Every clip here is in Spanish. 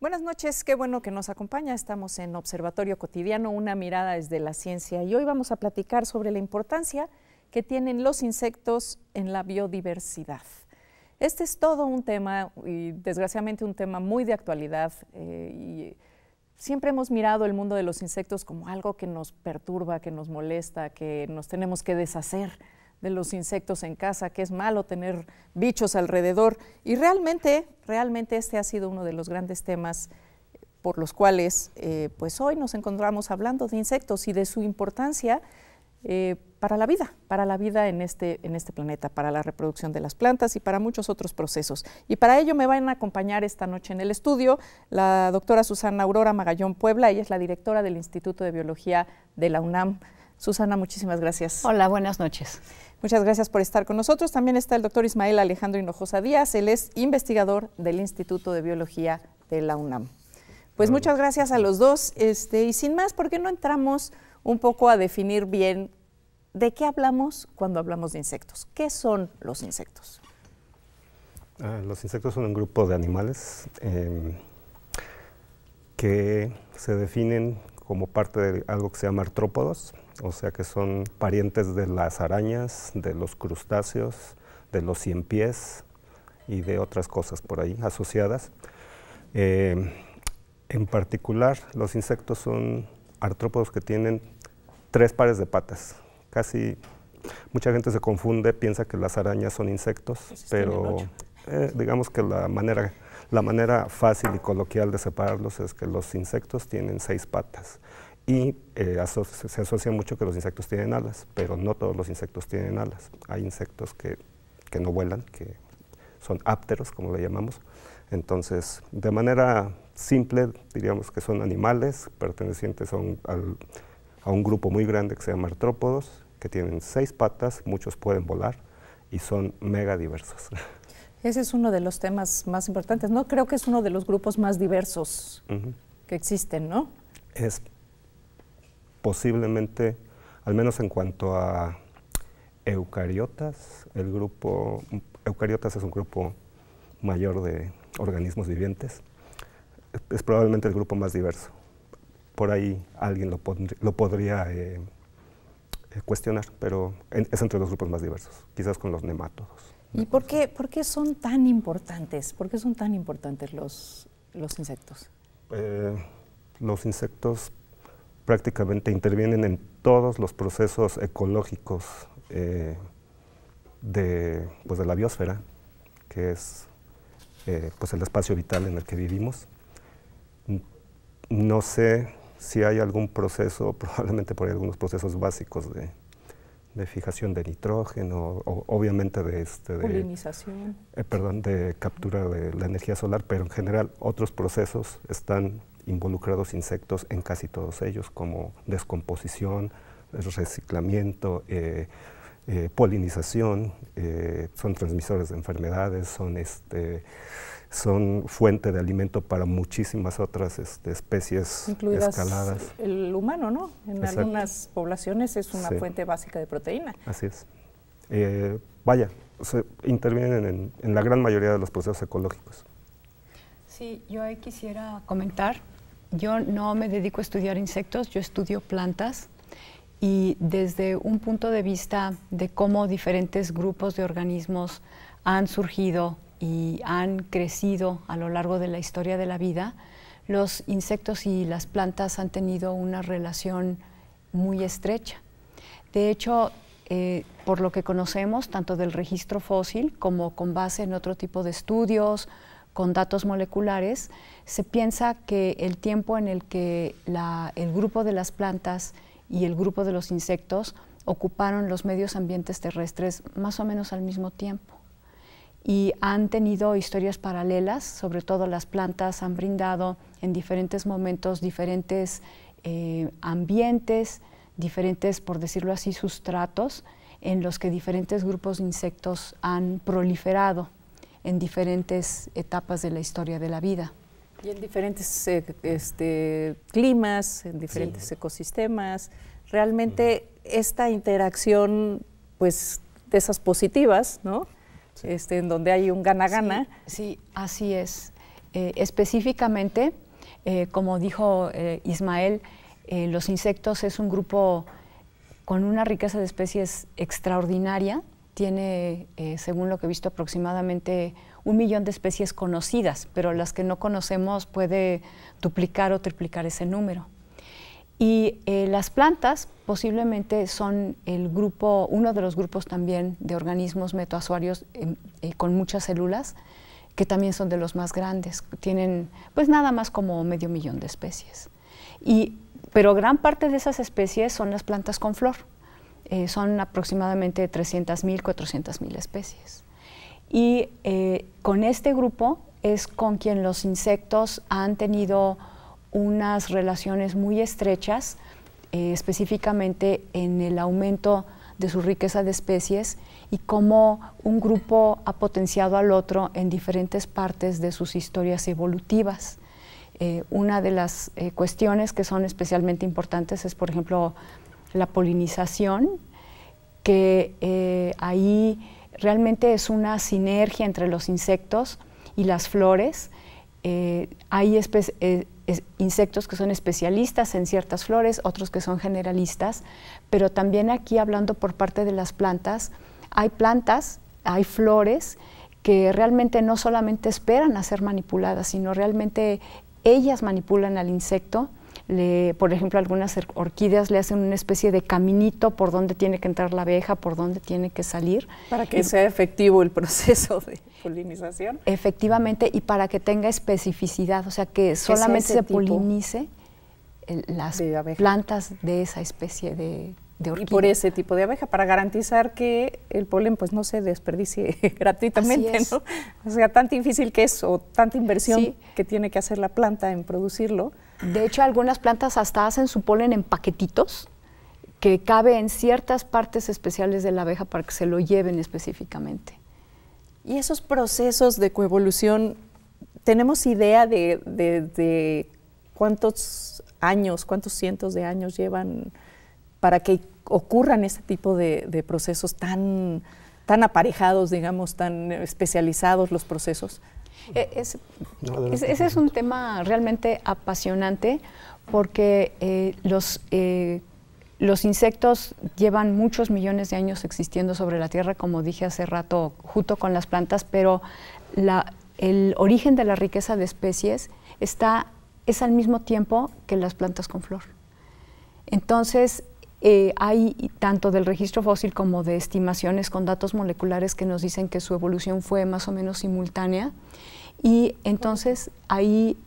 Buenas noches, qué bueno que nos acompaña. Estamos en Observatorio Cotidiano, una mirada desde la ciencia, y hoy vamos a platicar sobre la importancia que tienen los insectos en la biodiversidad. Este es todo un tema, y desgraciadamente un tema muy de actualidad, y siempre hemos mirado el mundo de los insectos como algo que nos perturba, que nos molesta, que nos tenemos que deshacer de los insectos en casa, que es malo tener bichos alrededor, y realmente este ha sido uno de los grandes temas por los cuales pues hoy nos encontramos hablando de insectos y de su importancia para la vida en este planeta, para la reproducción de las plantas y para muchos otros procesos. Y para ello me van a acompañar esta noche en el estudio la doctora Susana Aurora Magallón Puebla. Ella es la directora del Instituto de Biología de la UNAM. Susana, muchísimas gracias. Hola, buenas noches. Muchas gracias por estar con nosotros. También está el doctor Ismael Alejandro Hinojosa Díaz. Él es investigador del Instituto de Biología de la UNAM. Pues muchas gracias a los dos. Y sin más, ¿por qué no entramos un poco a definir bien de qué hablamos cuando hablamos de insectos? ¿Qué son los insectos? Los insectos son un grupo de animales que se definen como parte de algo que se llama artrópodos, o sea que son parientes de las arañas, de los crustáceos, de los ciempiés y de otras cosas por ahí asociadas. En particular, los insectos son artrópodos que tienen 3 pares de patas. Mucha gente se confunde, piensa que las arañas son insectos, pues pero digamos que la manera fácil y coloquial de separarlos es que los insectos tienen 6 patas. Y se asocia mucho que los insectos tienen alas, pero no todos los insectos tienen alas. Hay insectos que no vuelan, que son ápteros, como le llamamos. Entonces, de manera simple, diríamos que son animales pertenecientes a un grupo muy grande que se llama artrópodos, que tienen 6 patas, muchos pueden volar y son mega diversos. Ese es uno de los temas más importantes, ¿no? Creo que es uno de los grupos más diversos que existen, ¿no? Es posiblemente, al menos en cuanto a eucariotas, eucariotas es un grupo mayor de organismos vivientes, es probablemente el grupo más diverso. Por ahí alguien lo podría cuestionar, pero es entre los grupos más diversos, quizás con los nemátodos. ¿Y por qué son tan importantes? ¿Por qué son tan importantes los insectos? Los insectos prácticamente intervienen en todos los procesos ecológicos de la biosfera, que es pues el espacio vital en el que vivimos. No sé si hay algún proceso, probablemente por ahí algunos procesos básicos de fijación de nitrógeno, obviamente de polinización. De captura de la energía solar, pero en general otros procesos están involucrados insectos en casi todos ellos, como descomposición, reciclamiento, polinización, son transmisores de enfermedades, son fuente de alimento para muchísimas otras especies incluidas escaladas. El humano, ¿no? En Exacto. Algunas poblaciones es una fuente básica de proteína. Así es. Intervienen en la gran mayoría de los procesos ecológicos. Sí, yo ahí quisiera comentar. Yo no me dedico a estudiar insectos, yo estudio plantas, y desde un punto de vista de cómo diferentes grupos de organismos han surgido y han crecido a lo largo de la historia de la vida, los insectos y las plantas han tenido una relación muy estrecha. De hecho, por lo que conocemos, tanto del registro fósil como con base en otro tipo de estudios, con datos moleculares, se piensa que el tiempo en el que el grupo de las plantas y el grupo de los insectos ocuparon los medios ambientes terrestres más o menos al mismo tiempo. Y han tenido historias paralelas, sobre todo las plantas han brindado en diferentes momentos diferentes ambientes, diferentes, por decirlo así, sustratos en los que diferentes grupos de insectos han proliferado en diferentes etapas de la historia de la vida. Y en diferentes climas, en diferentes ecosistemas. Realmente esta interacción, pues, de esas positivas, ¿no? En donde hay un gana-gana. Sí, así es. Específicamente, como dijo Ismael, los insectos es un grupo con una riqueza de especies extraordinaria. Tiene, según lo que he visto, aproximadamente 1 millón de especies conocidas, pero las que no conocemos puede duplicar o triplicar ese número. Y las plantas posiblemente son uno de los grupos también de organismos metozoarios con muchas células, que también son de los más grandes. Tienen pues nada más como 500 000 de especies. Pero gran parte de esas especies son las plantas con flor. Son aproximadamente 300.000, 400.000 especies. Y con este grupo es con quien los insectos han tenido unas relaciones muy estrechas, específicamente en el aumento de su riqueza de especies y cómo un grupo ha potenciado al otro en diferentes partes de sus historias evolutivas. Una de las cuestiones que son especialmente importantes es, por ejemplo, la polinización, que ahí realmente es una sinergia entre los insectos y las flores. Hay insectos que son especialistas en ciertas flores, otros que son generalistas, pero también aquí, hablando por parte de las plantas, hay flores que realmente no solamente esperan a ser manipuladas, sino realmente ellas manipulan al insecto. Por ejemplo, algunas orquídeas le hacen una especie de caminito por donde tiene que entrar la abeja, por donde tiene que salir. Para que sea efectivo el proceso de polinización. Efectivamente, y para que tenga especificidad, o sea, que solamente se polinice las plantas de esa especie de orquídea. Y por ese tipo de abeja, para garantizar que el polen pues no se desperdicie gratuitamente, ¿no? O sea, tan difícil que es, o tanta inversión que tiene que hacer la planta en producirlo. De hecho, algunas plantas hasta hacen su polen en paquetitos que cabe en ciertas partes especiales de la abeja para que se lo lleven específicamente. Y esos procesos de coevolución, ¿tenemos idea de cuántos años, cuántos cientos de años llevan para que ocurran este tipo de procesos tan aparejados, digamos, tan especializados los procesos? Ese es un tema realmente apasionante porque los insectos llevan muchos millones de años existiendo sobre la Tierra, como dije hace rato, junto con las plantas, pero el origen de la riqueza de especies es al mismo tiempo que las plantas con flor. Entonces, hay tanto del registro fósil como de estimaciones con datos moleculares que nos dicen que su evolución fue más o menos simultánea. Y entonces ahí,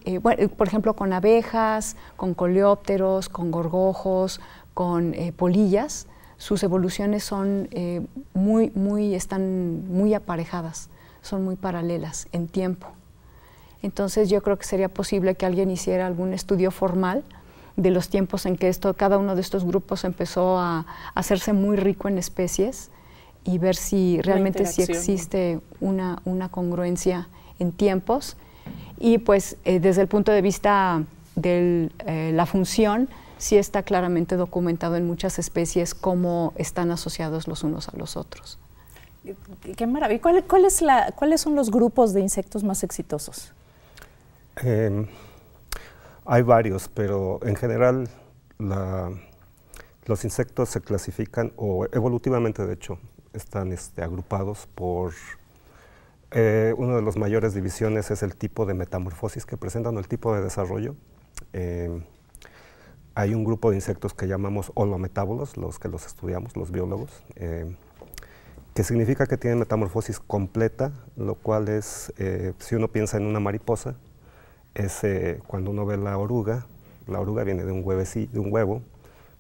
por ejemplo, con abejas, con coleópteros, con gorgojos, con polillas, sus evoluciones son están muy aparejadas, son muy paralelas en tiempo. Entonces yo creo que sería posible que alguien hiciera algún estudio formal de los tiempos en que cada uno de estos grupos empezó a hacerse muy rico en especies y ver si realmente existe una congruencia en tiempos. Y pues desde el punto de vista de la función, sí está claramente documentado en muchas especies cómo están asociados los unos a los otros. Qué maravilla. ¿Cuáles son los grupos de insectos más exitosos? Hay varios, pero en general los insectos se clasifican, o evolutivamente de hecho, están agrupados por una de las mayores divisiones es el tipo de metamorfosis que presentan, o el tipo de desarrollo. Hay un grupo de insectos que llamamos holometábolos, los que los estudiamos, los biólogos, que significa que tienen metamorfosis completa, lo cual es, si uno piensa en una mariposa, es cuando uno ve la oruga viene de un huevo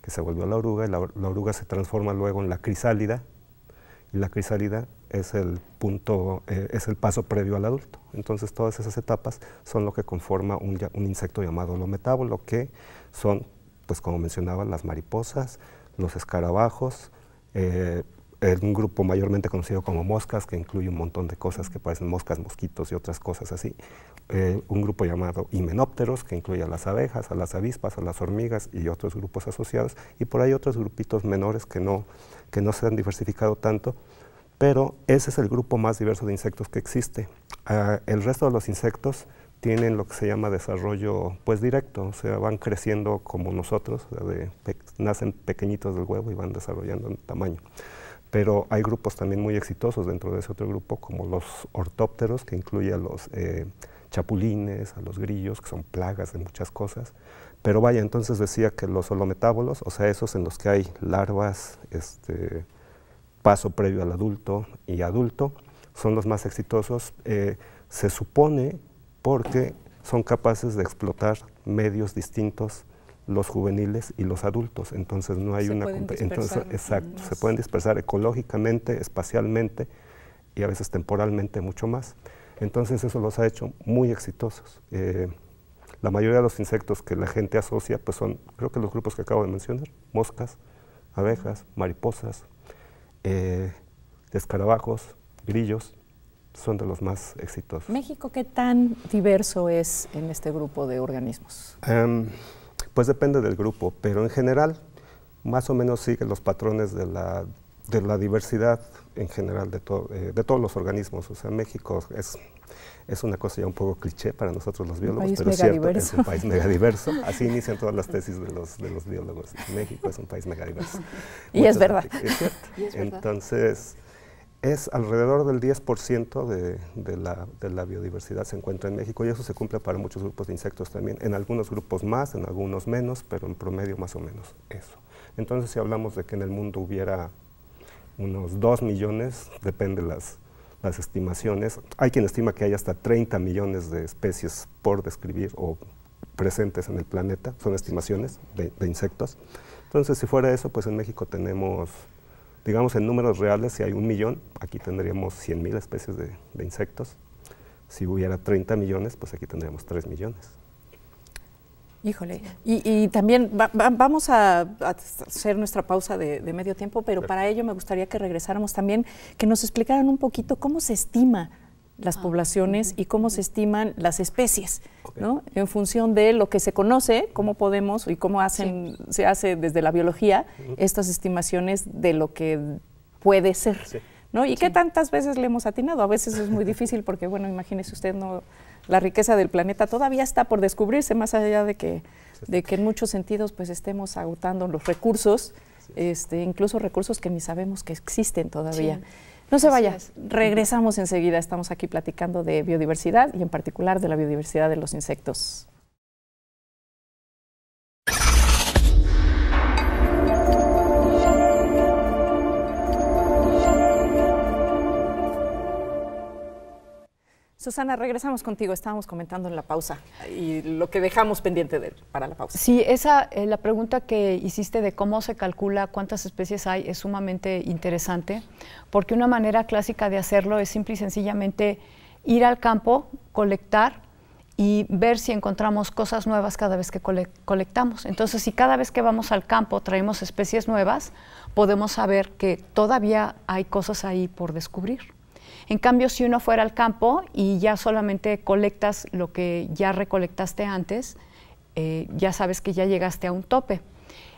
que se volvió la oruga, y la oruga se transforma luego en la crisálida, y la crisálida es el paso previo al adulto. Entonces todas esas etapas son lo que conforma un insecto llamado holometábolo, que son, pues como mencionaba, las mariposas, los escarabajos, un grupo mayormente conocido como moscas, que incluye un montón de cosas que parecen moscas, mosquitos y otras cosas así. Un grupo llamado himenópteros, que incluye a las abejas, a las avispas, a las hormigas y otros grupos asociados, y por ahí otros grupitos menores que no se han diversificado tanto, pero ese es el grupo más diverso de insectos que existe. El resto de los insectos tienen lo que se llama desarrollo pues directo, o sea, van creciendo como nosotros, o sea, nacen pequeñitos del huevo y van desarrollando en tamaño. Pero hay grupos también muy exitosos dentro de ese otro grupo, como los ortópteros, que incluye a los chapulines, a los grillos, que son plagas de muchas cosas. Pero vaya, entonces decía que los holometábolos, o sea, esos en los que hay larvas, paso previo al adulto y adulto, son los más exitosos. Se supone porque son capaces de explotar medios distintos, los juveniles y los adultos, entonces no hay una competencia. Exacto, se pueden dispersar ecológicamente, espacialmente y a veces temporalmente mucho más. Entonces eso los ha hecho muy exitosos. La mayoría de los insectos que la gente asocia pues son, creo que los grupos que acabo de mencionar, moscas, abejas, mariposas, escarabajos, grillos, son de los más exitosos. ¿México qué tan diverso es en este grupo de organismos? Pues depende del grupo, pero en general más o menos sigue los patrones de la diversidad en general de todos los organismos. O sea, México es una cosa ya un poco cliché para nosotros los biólogos, pero es cierto, es un país megadiverso. Así inician todas las tesis de los biólogos. México es un país megadiverso. Y es verdad. Es cierto. Entonces, es alrededor del 10% de la biodiversidad se encuentra en México y eso se cumple para muchos grupos de insectos también. En algunos grupos más, en algunos menos, pero en promedio más o menos eso. Entonces, si hablamos de que en el mundo hubiera unos 2 millones, depende las estimaciones. Hay quien estima que hay hasta 30 millones de especies por describir o presentes en el planeta, son estimaciones de insectos. Entonces, si fuera eso, pues en México tenemos, digamos en números reales, si hay 1 millón, aquí tendríamos 100,000 especies de insectos. Si hubiera 30 millones, pues aquí tendríamos 3 millones. Híjole, y también vamos a hacer nuestra pausa de medio tiempo, pero para ello me gustaría que regresáramos también, que nos explicaran un poquito cómo se estima las poblaciones y cómo se estiman las especies, ¿no? En función de lo que se conoce, cómo podemos y cómo se hace desde la biología estas estimaciones de lo que puede ser, ¿no? Y qué tantas veces le hemos atinado. A veces es muy difícil porque, bueno, imagínese usted, la riqueza del planeta todavía está por descubrirse, más allá de que en muchos sentidos pues estemos agotando los recursos, incluso recursos que ni sabemos que existen todavía. Sí. No se vaya, regresamos enseguida, estamos aquí platicando de biodiversidad y en particular de la biodiversidad de los insectos. Susana, regresamos contigo, estábamos comentando en la pausa y lo que dejamos pendiente para la pausa. Sí, la pregunta que hiciste de cómo se calcula cuántas especies hay es sumamente interesante, porque una manera clásica de hacerlo es simple y sencillamente ir al campo, colectar y ver si encontramos cosas nuevas cada vez que colectamos. Entonces, si cada vez que vamos al campo traemos especies nuevas, podemos saber que todavía hay cosas ahí por descubrir. En cambio, si uno fuera al campo y ya solamente colectas lo que ya recolectaste antes, ya sabes que ya llegaste a un tope.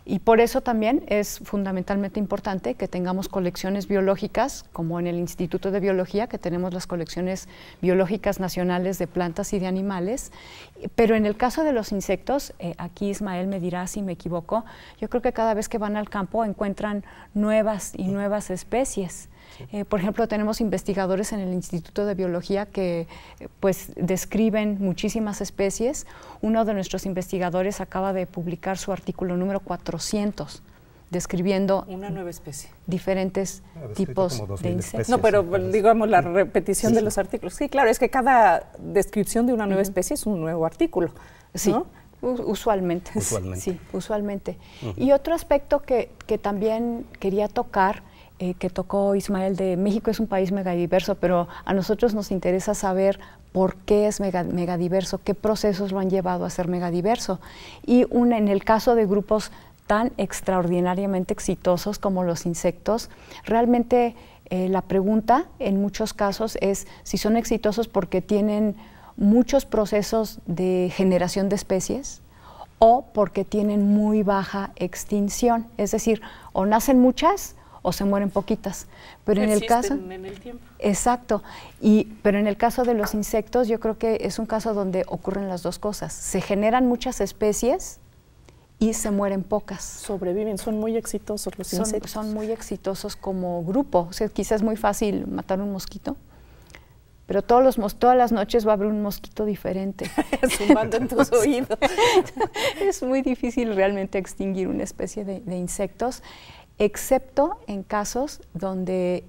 Y por eso también es fundamentalmente importante que tengamos colecciones biológicas, como en el Instituto de Biología, que tenemos las colecciones biológicas nacionales de plantas y de animales. Pero en el caso de los insectos, aquí Ismael me dirá si me equivoco, yo creo que cada vez que van al campo encuentran nuevas y nuevas especies. Por ejemplo, tenemos investigadores en el Instituto de Biología que pues describen muchísimas especies. Uno de nuestros investigadores acaba de publicar su artículo número 400, describiendo una nueva especie, diferentes tipos de insectos. No, pero digamos la repetición de los artículos. Sí, claro, es que cada descripción de una nueva especie es un nuevo artículo, ¿no? Sí. Usualmente. Sí, usualmente. Y otro aspecto que también quería tocar, que tocó Ismael, de México es un país megadiverso, pero a nosotros nos interesa saber por qué es megadiverso, qué procesos lo han llevado a ser megadiverso. Y en el caso de grupos tan extraordinariamente exitosos como los insectos, realmente la pregunta en muchos casos es si son exitosos porque tienen muchos procesos de generación de especies o porque tienen muy baja extinción, es decir, o nacen muchas o se mueren poquitas. Pero en el caso, en el tiempo. Exacto. Pero en el caso de los insectos, yo creo que es un caso donde ocurren las dos cosas. Se generan muchas especies y se mueren pocas. Sobreviven, son muy exitosos los insectos. Son muy exitosos como grupo. O sea, quizás es muy fácil matar un mosquito, pero todas las noches va a haber un mosquito diferente. Zumbando en tus oídos. Es muy difícil realmente extinguir una especie de insectos, excepto en casos donde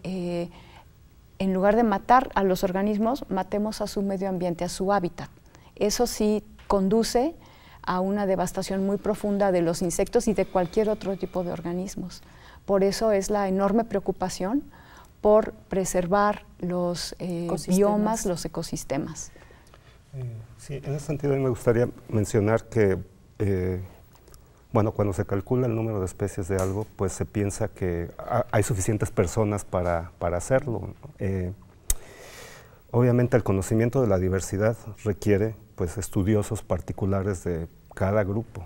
en lugar de matar a los organismos, matemos a su medio ambiente, a su hábitat. Eso sí conduce a una devastación muy profunda de los insectos y de cualquier otro tipo de organismos. Por eso es la enorme preocupación por preservar los biomas, los ecosistemas. Sí, en ese sentido a mí me gustaría mencionar que, bueno, cuando se calcula el número de especies de algo, pues se piensa que hay suficientes personas para hacerlo. Obviamente el conocimiento de la diversidad requiere pues estudiosos particulares de cada grupo,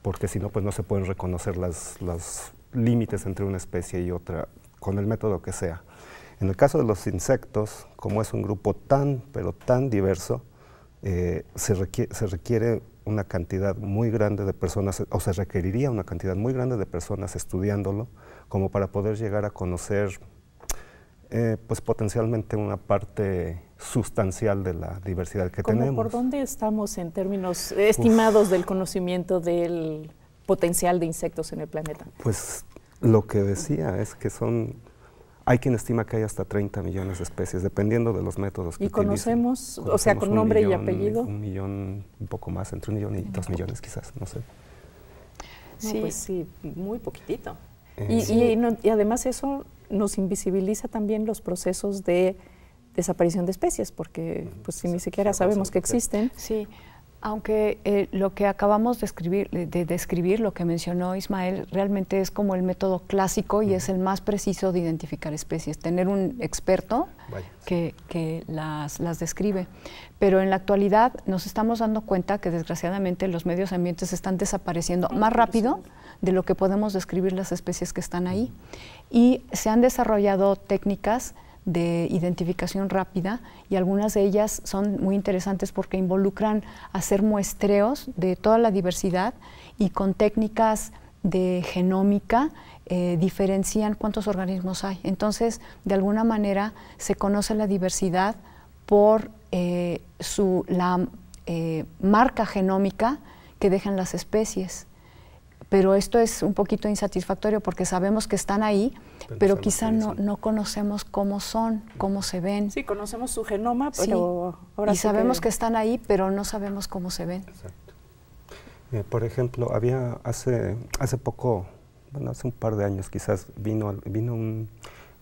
porque si no pues no se pueden reconocer los límites entre una especie y otra con el método que sea. En el caso de los insectos, como es un grupo pero tan diverso, se requiere una cantidad muy grande de personas, o se requeriría una cantidad muy grande de personas estudiándolo, como para poder llegar a conocer pues potencialmente una parte sustancial de la diversidad que tenemos. ¿Por dónde estamos en términos estimados del conocimiento del potencial de insectos en el planeta? Pues lo que decía es que hay quien estima que hay hasta 30 millones de especies, dependiendo de los métodos que utilicen. ¿Y conocemos, o sea, con nombre y apellido? 1 millón, un poco más, entre 1 millón y 2 millones quizás, no sé. Sí, no, pues sí, muy poquitito. Sí. Y además eso nos invisibiliza también los procesos de desaparición de especies, porque pues si ni siquiera sabemos que existen. Sí, aunque lo que acabamos de describir, lo que mencionó Ismael, realmente es como el método clásico y es el más preciso de identificar especies, tener un experto que las describe. Pero en la actualidad nos estamos dando cuenta que desgraciadamente los medios ambientes están desapareciendo más rápido de lo que podemos describir las especies que están ahí. Y se han desarrollado técnicas de identificación rápida y algunas de ellas son muy interesantes porque involucran hacer muestreos de toda la diversidad y con técnicas de genómica diferencian cuántos organismos hay. Entonces, de alguna manera se conoce la diversidad por la marca genómica que dejan las especies. Pero esto es un poquito insatisfactorio porque sabemos que están ahí, pero quizá no conocemos cómo son, cómo se ven. Sí, conocemos su genoma, pero sí, ahora y sí sabemos que están ahí, pero no sabemos cómo se ven. Exacto. Por ejemplo, había hace poco, bueno, hace un par de años quizás, en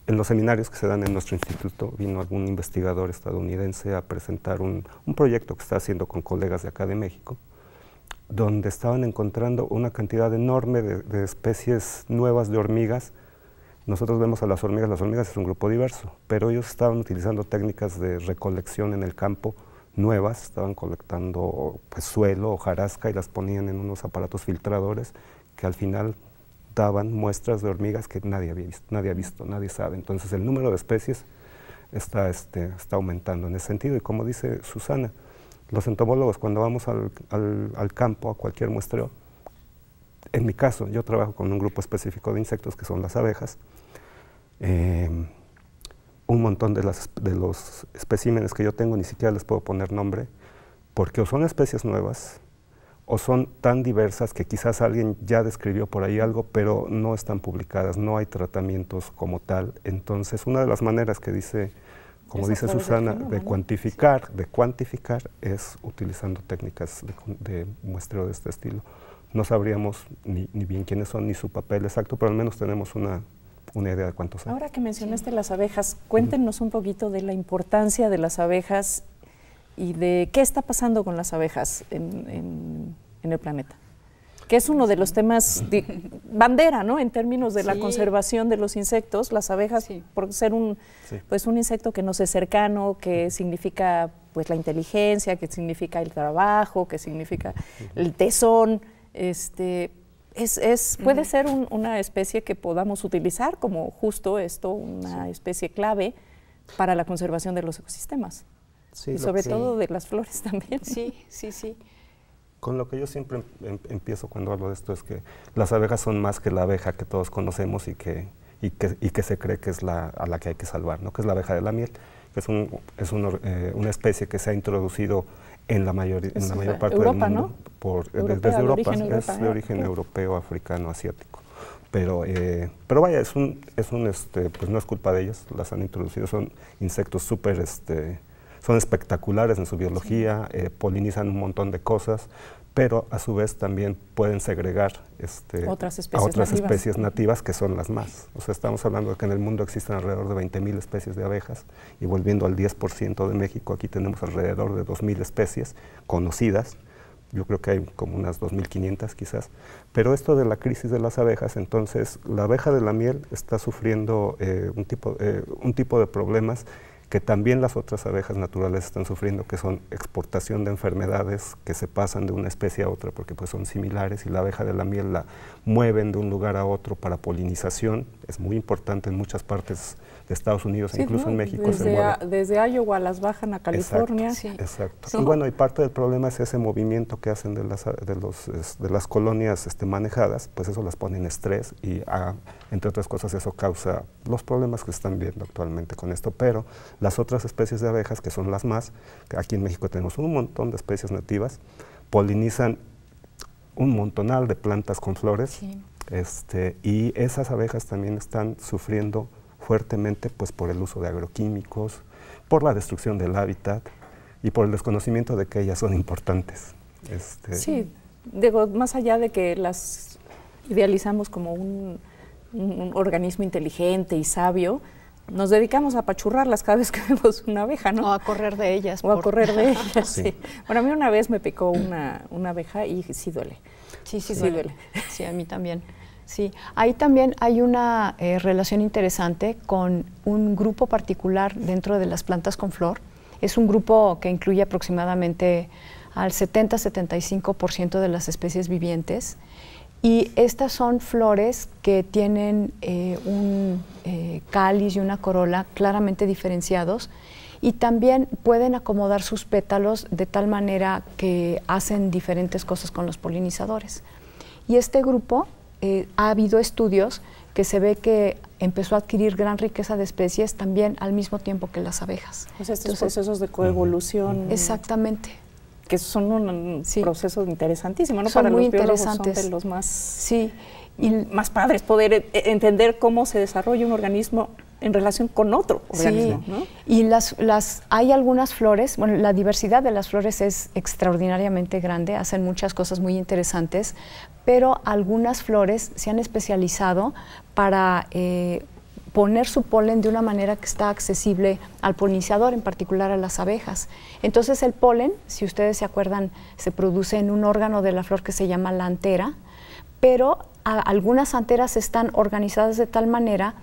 los seminarios que se dan en nuestro instituto, vino algún investigador estadounidense a presentar un proyecto que está haciendo con colegas de acá de México, donde estaban encontrando una cantidad enorme de especies nuevas de hormigas. Nosotros vemos a las hormigas es un grupo diverso, pero ellos estaban utilizando técnicas de recolección en el campo nuevas, estaban colectando pues, suelo, hojarasca y las ponían en unos aparatos filtradores que al final daban muestras de hormigas que nadie ha visto, nadie sabe. Entonces el número de especies está aumentando en ese sentido y como dice Susana, los entomólogos cuando vamos al campo, a cualquier muestreo, en mi caso, yo trabajo con un grupo específico de insectos que son las abejas, un montón de los especímenes que yo tengo ni siquiera les puedo poner nombre, porque o son especies nuevas, o son tan diversas que quizás alguien ya describió por ahí algo, pero no están publicadas, no hay tratamientos como tal. Entonces, una de las maneras que dice, como dice Susana, de cuantificar es utilizando técnicas de muestreo de este estilo. No sabríamos ni bien quiénes son, ni su papel exacto, pero al menos tenemos una idea de cuántos hay. Ahora que mencionaste las abejas, cuéntenos un poquito de la importancia de las abejas y de qué está pasando con las abejas en el planeta, que es uno de los temas bandera, ¿no? En términos de la conservación de los insectos, las abejas, por ser pues un insecto que nos es cercano, que significa pues la inteligencia, que significa el trabajo, que significa el tesón, Puede ser una especie que podamos utilizar como justo esto, una especie clave para la conservación de los ecosistemas. Sí, y sobre todo de las flores también. Sí, sí, sí. Con lo que yo siempre empiezo cuando hablo de esto es que las abejas son más que la abeja que todos conocemos y que se cree que es a la que hay que salvar, ¿no? Que es la abeja de la miel, que es una especie que se ha introducido en la mayor parte Europa, del mundo, ¿no? Desde Europa, es de origen europeo, africano, asiático. Pero vaya, pues no es culpa de ellos, las han introducido, son insectos son espectaculares en su biología, polinizan un montón de cosas, pero a su vez también pueden segregar otras especies nativas que son las más. O sea, estamos hablando de que en el mundo existen alrededor de 20.000 especies de abejas, y volviendo al 10% de México, aquí tenemos alrededor de 2.000 especies conocidas. Yo creo que hay como unas 2.500 quizás. Pero esto de la crisis de las abejas, entonces la abeja de la miel está sufriendo un tipo de problemas que también las otras abejas naturales están sufriendo, que son exportación de enfermedades que se pasan de una especie a otra porque pues son similares, y la abeja de la miel la mueven de un lugar a otro para polinización. Es muy importante en muchas partes de Estados Unidos, sí, incluso en México se mueve. Desde Iowa las bajan a California. Exacto, exacto. Sí. Y bueno, y parte del problema es ese movimiento que hacen de las colonias manejadas, pues eso las pone en estrés y entre otras cosas eso causa los problemas que están viendo actualmente con esto. Pero las otras especies de abejas, que son las más, que aquí en México tenemos un montón de especies nativas, polinizan un montonal de plantas con flores, sí. Y esas abejas también están sufriendo fuertemente pues por el uso de agroquímicos, por la destrucción del hábitat y por el desconocimiento de que ellas son importantes. Sí, digo, más allá de que las idealizamos como un organismo inteligente y sabio, nos dedicamos a apachurrarlas cada vez que vemos una abeja, ¿no? O a correr de ellas. O a correr de ellas, sí. Sí. Bueno, a mí una vez me picó una abeja y sí duele. Sí duele. Sí, a mí también. Sí, ahí también hay una relación interesante con un grupo particular dentro de las plantas con flor. Es un grupo que incluye aproximadamente al 70-75% de las especies vivientes, y estas son flores que tienen un cáliz y una corola claramente diferenciados, y también pueden acomodar sus pétalos de tal manera que hacen diferentes cosas con los polinizadores. Y este grupo, ha habido estudios que se ve que empezó a adquirir gran riqueza de especies también al mismo tiempo que las abejas. Pues estos procesos de coevolución. Exactamente. Que son un proceso interesantísimo, ¿no? Son Para muy los biólogos interesantes. Son de los más, sí. más padres, poder entender cómo se desarrolla un organismo en relación con otro organismo, sí. ¿no? Y hay algunas flores, bueno, la diversidad de las flores es extraordinariamente grande, hacen muchas cosas muy interesantes, pero algunas flores se han especializado para poner su polen de una manera que está accesible al polinizador, en particular a las abejas. Entonces el polen, si ustedes se acuerdan, se produce en un órgano de la flor que se llama la antera, pero algunas anteras están organizadas de tal manera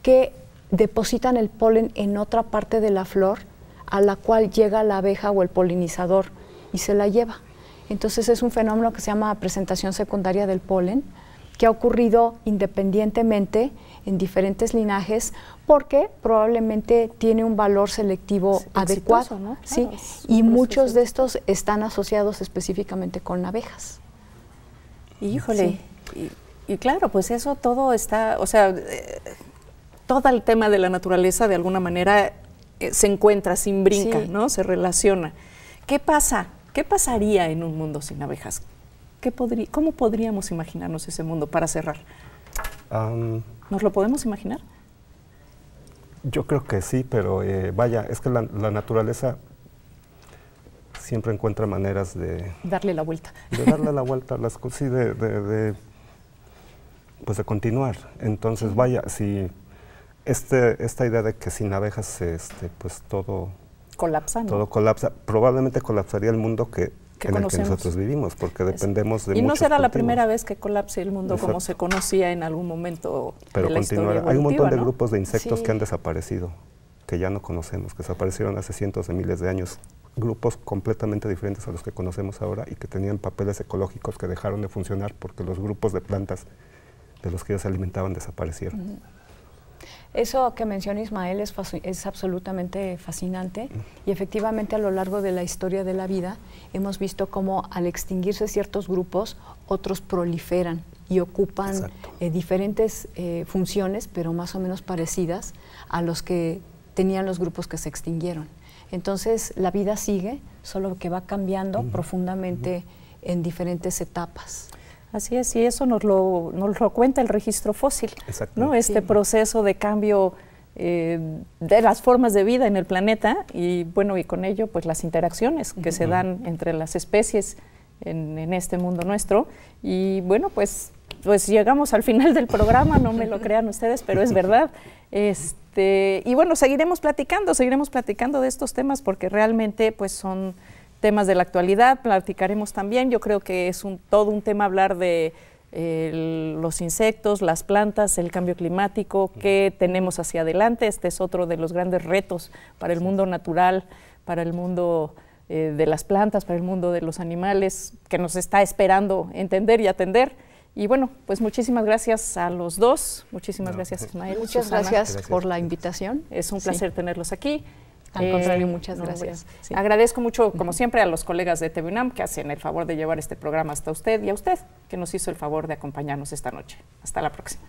que depositan el polen en otra parte de la flor, a la cual llega la abeja o el polinizador y se la lleva. Entonces es un fenómeno que se llama presentación secundaria del polen, que ha ocurrido independientemente en diferentes linajes, porque probablemente tiene un valor selectivo adecuado, ¿no? Claro, ¿sí? Y muchos de estos están asociados específicamente con abejas. Híjole, sí. Y claro, pues eso todo está, o sea, todo el tema de la naturaleza de alguna manera se encuentra, se imbrinca, ¿no? Se relaciona. ¿Qué pasa? ¿Qué pasaría en un mundo sin abejas? ¿Cómo podríamos imaginarnos ese mundo para cerrar? ¿Nos lo podemos imaginar? Yo creo que sí, pero vaya, es que la naturaleza siempre encuentra maneras de darle la vuelta. De darle la vuelta a las cosas, sí, pues de continuar. Entonces, vaya, si esta idea de que sin abejas pues todo colapsa, ¿no? Todo colapsa, probablemente colapsaría el mundo en el que nosotros vivimos, porque dependemos de muchos. Y no será cultivos. La primera vez que colapse el mundo. Exacto. Como se conocía en algún momento. Pero de la historia hay un montón de ¿no? grupos de insectos que han desaparecido, que ya no conocemos, que desaparecieron hace cientos de miles de años, grupos completamente diferentes a los que conocemos ahora y que tenían papeles ecológicos que dejaron de funcionar porque los grupos de plantas de los que ellos se alimentaban desaparecieron. Eso que menciona Ismael es absolutamente fascinante y efectivamente a lo largo de la historia de la vida hemos visto cómo al extinguirse ciertos grupos, otros proliferan y ocupan diferentes funciones, pero más o menos parecidas a los que tenían los grupos que se extinguieron. Entonces la vida sigue, solo que va cambiando profundamente en diferentes etapas. Así es, y eso nos lo cuenta el registro fósil, ¿no? Este proceso de cambio de las formas de vida en el planeta y bueno, y con ello pues las interacciones que se dan entre las especies en este mundo nuestro. Y bueno, pues llegamos al final del programa, no me lo crean ustedes, pero es verdad. Y bueno, seguiremos platicando de estos temas porque realmente pues son temas de la actualidad, platicaremos también. Yo creo que es todo un tema hablar de los insectos, las plantas, el cambio climático, qué tenemos hacia adelante. Este es otro de los grandes retos para el mundo natural, para el mundo de las plantas, para el mundo de los animales, que nos está esperando entender y atender. Y bueno, pues muchísimas gracias a los dos. Muchísimas gracias, Ismael. Muchas gracias por la invitación. Es un placer tenerlos aquí. Al contrario, muchas gracias. Agradezco mucho, como siempre, a los colegas de TV UNAM que hacen el favor de llevar este programa hasta usted y a usted que nos hizo el favor de acompañarnos esta noche. Hasta la próxima.